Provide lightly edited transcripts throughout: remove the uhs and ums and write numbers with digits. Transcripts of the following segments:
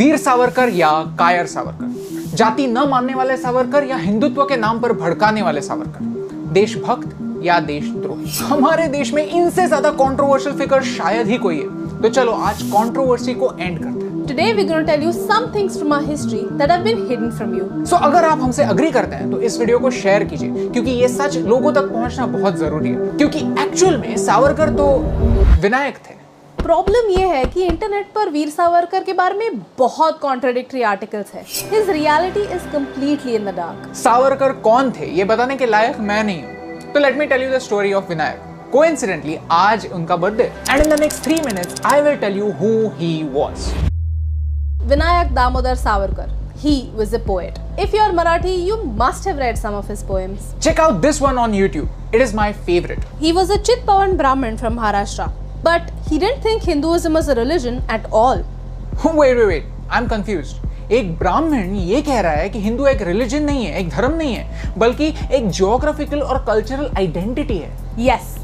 वीर सावरकर या कायर सावरकर, जाति न मानने वाले सावरकर या हिंदुत्व के नाम पर भड़काने वाले सावरकर, देशभक्त या देशद्रोही। हमारे देश में इनसे ज्यादा कंट्रोवर्शियल फिगर शायद ही कोई है। तो चलो आज कंट्रोवर्सी को एंड करते हैं। Today we're going to tell you some things from our history that have been hidden from you. So अगर आप हमसे अग्री करते हैं तो इस वीडियो को शेयर कीजिए, क्योंकि ये सच लोगों तक पहुंचना बहुत जरूरी है। क्योंकि एक्चुअल में सावरकर तो विनायक थे। प्रॉब्लम ये है कि इंटरनेट पर वीर सावरकर के बारे में बहुत कॉन्ट्राडिक्टरी आर्टिकल्स है। His reality is completely in the dark. Savarkar कौन थे ये बताने के लायक मैं नहीं हूँ। तो let me tell you the story of Vinayak. Coincidentally आज उनका birthday, and in the next 3 minutes I will tell you who he was. Vinayak Damodar Savarkar. He was a poet. If you're Marathi, you must have read some of his poems. Check out this one on YouTube. It is my favorite. He was a Chitpavan Brahmin from Maharashtra, but he didn't think Hinduism was a religion at all. Wait. I'm confused. एक ब्राह्मण ये कह रहा है कि हिंदू एक religion नहीं है, एक धर्म नहीं है, बल्कि एक जियोग्राफिकल और कल्चरल आइडेंटिटी है। Yes,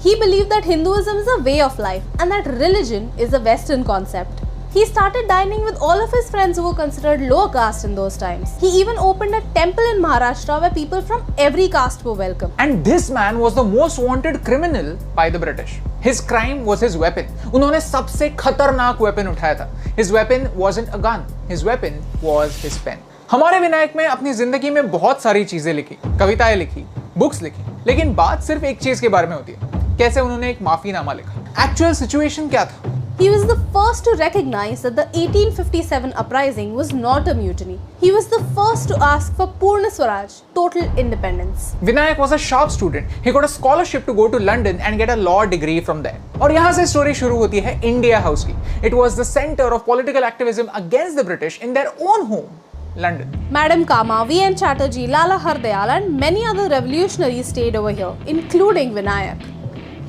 he believed that Hinduism is a way of life and that religion is a Western concept. He started dining with all of his friends who were considered lower caste in those times. He even opened a temple in Maharashtra where people from every caste were welcome. And this man was the most wanted criminal by the British. His crime was his weapon. उन्होंने सबसे खतरनाक weapon उठाया था. His weapon wasn't a gun. His weapon was his pen. हमारे विनायक में अपनी जिंदगी में बहुत सारी चीजें लिखी, कविताएं लिखी, बुक्स लिखी, लेकिन बात सिर्फ एक चीज के बारे में होती है, कैसे उन्होंने एक माफीनामा लिखा। एक्चुअल सिचुएशन क्या था? He was the first to recognize that the 1857 uprising was not a mutiny. He was the first to ask for Purna Swaraj, total independence. Vinayak was a sharp student. He got a scholarship to go to London and get a law degree from there. और यहाँ से story शुरू होती है India house की। It was the center of political activism against the British in their own home, London. Madam Kama, V.N. Chatterjee, Lala Hardayal and many other revolutionaries stayed over here, including Vinayak.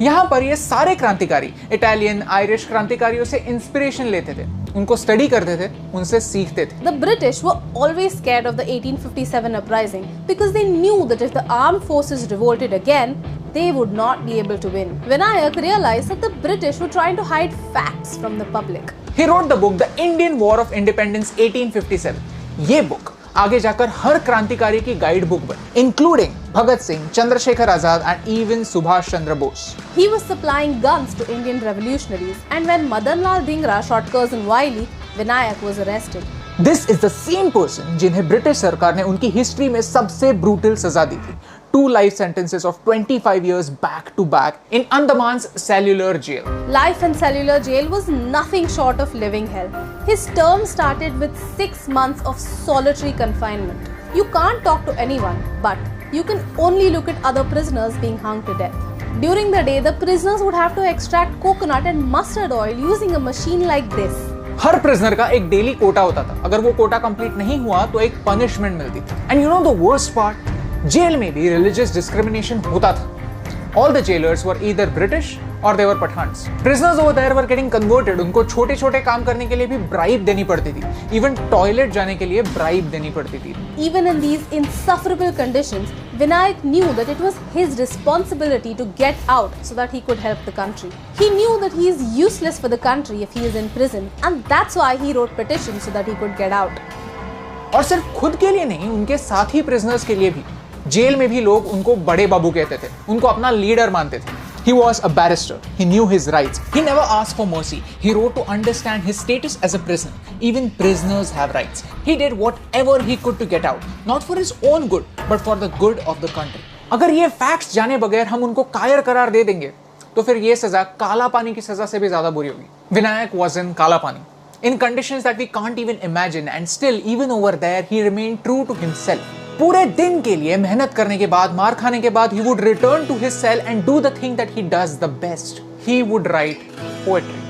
यहाँ पर ये सारे क्रांतिकारी Italian, Irish क्रांतिकारियों से inspiration लेते थे, उनको स्टडी करते थे, उनसे सीखते थे। The British were always scared of the 1857 uprising because they knew that if the armed forces revolted again, they would not be able to win. Vinayak realized that the British were trying to hide facts from the public. He wrote the book The Indian War of Independence 1857. ये book आगे जाकर हर क्रांतिकारी की guide book बनी, including Bhagat Singh, Chandrashekhar Azad and even Subhash Chandra Bose. He was supplying guns to Indian revolutionaries, and when Madan Lal Dhingra shot Curzon Wiley, Vinayak was arrested. This is the same person जिन्हें British सरकार ने उनकी हिस्ट्री में सबसे ब्रूटल सजा दी थी, 2 life sentences of 25 years back to back in Andaman's cellular jail. Life in cellular jail was nothing short of living hell. His term started with 6 months of solitary confinement. You can't talk to anyone, but you can only look at other prisoners being hung to death. During the day, the prisoners would have to extract coconut and mustard oil using a machine like this. Her prisoner का एक daily Kota होता था। अगर वो Kota complete नहीं हुआ तो एक पनिशमेंट मिलती थी। And you know the worst part, jail में भी रिलीजियस डिस्क्रिमिनेशन होता था। All the jailers were either British or they were Pathans. Prisoners over there were getting converted. उनको छोटे-छोटे काम करने के लिए भी bribe देनी पड़ती थी. Even toilet जाने के लिए bribe देनी पड़ती थी. Even in these insufferable conditions, Vinayak knew that it was his responsibility to get out so that he could help the country. He knew that he is useless for the country if he is in prison, and that's why he wrote petitions so that he could get out. और सिर्फ खुद के लिए नहीं, उनके साथी prisoners के लिए भी। जेल में भी लोग उनको बड़े बाबू कहते थे, उनको अपना लीडर मानते थे। He was a barrister. He knew his rights. He never asked for mercy. He wrote to understand his status as a prisoner. Even prisoners have rights. He did whatever he could to get out, not for his own good, but for the good of the country. अगर ये facts जाने बगैर हम उनको कायर करार दे देंगे, तो फिर ये सजा काला पानी की सजा से भी ज्यादा बुरी होगी। विनायक was in काला पानी, in conditions that we can't even imagine, and still, even over there, he remained true to himself. पूरे दिन के लिए मेहनत करने के बाद, मार खाने के बाद, he would return to his cell and do the thing that he does the best. He would write poetry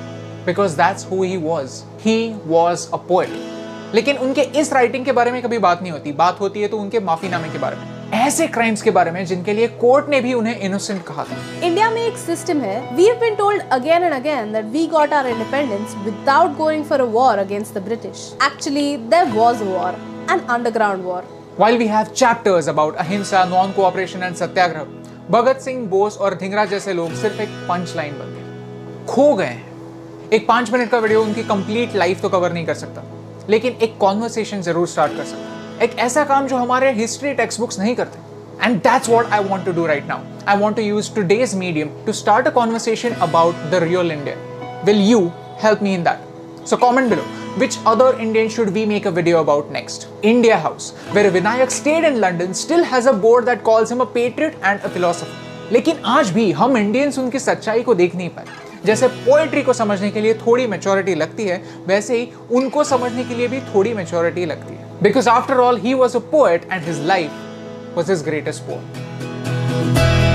because that's who he was. He was a poet. लेकिन उनके इस राइटिंग के बारे में कभी बात नहीं होती। बात होती है तो उनके माफीनामे के बारे में, ऐसे क्राइम्स के बारे में जिनके लिए कोर्ट ने भी उन्हें इनोसेंट कहा था। इंडिया में एक सिस्टम है, we have been told again and again that we got our independence without going for a war against the British. Actually, there was a war, an underground war. While we have chapters about अहिंसा, non-cooperation and सत्याग्रह, भगत सिंह, बोस और धिंगरा जैसे लोग सिर्फ एक punch line बन गए, खो गए हैं। एक 5 मिनट का वीडियो उनकी कंप्लीट लाइफ तो कवर नहीं कर सकता, लेकिन एक कॉन्वर्सेशन जरूर स्टार्ट कर सकते हैं, एक ऐसा काम जो हमारे हिस्ट्री टेक्स्ट बुक्स नहीं करते. And that's what I want to do right now. I want to use today's medium to start a conversation about the real India. Will you help me in that? So comment below, which other Indian should we make a video about next? India House, where Vinayak stayed in London, still has a board that calls him a patriot and a philosopher. लेकिन आज भी हम Indians उनकी सच्चाई को देख नहीं पाए. जैसे पोएट्री को समझने के लिए थोड़ी मैच्योरिटी लगती है, वैसे ही उनको समझने के लिए भी थोड़ी मैच्योरिटी लगती है. Because after all, he was a poet and his life was his greatest poem.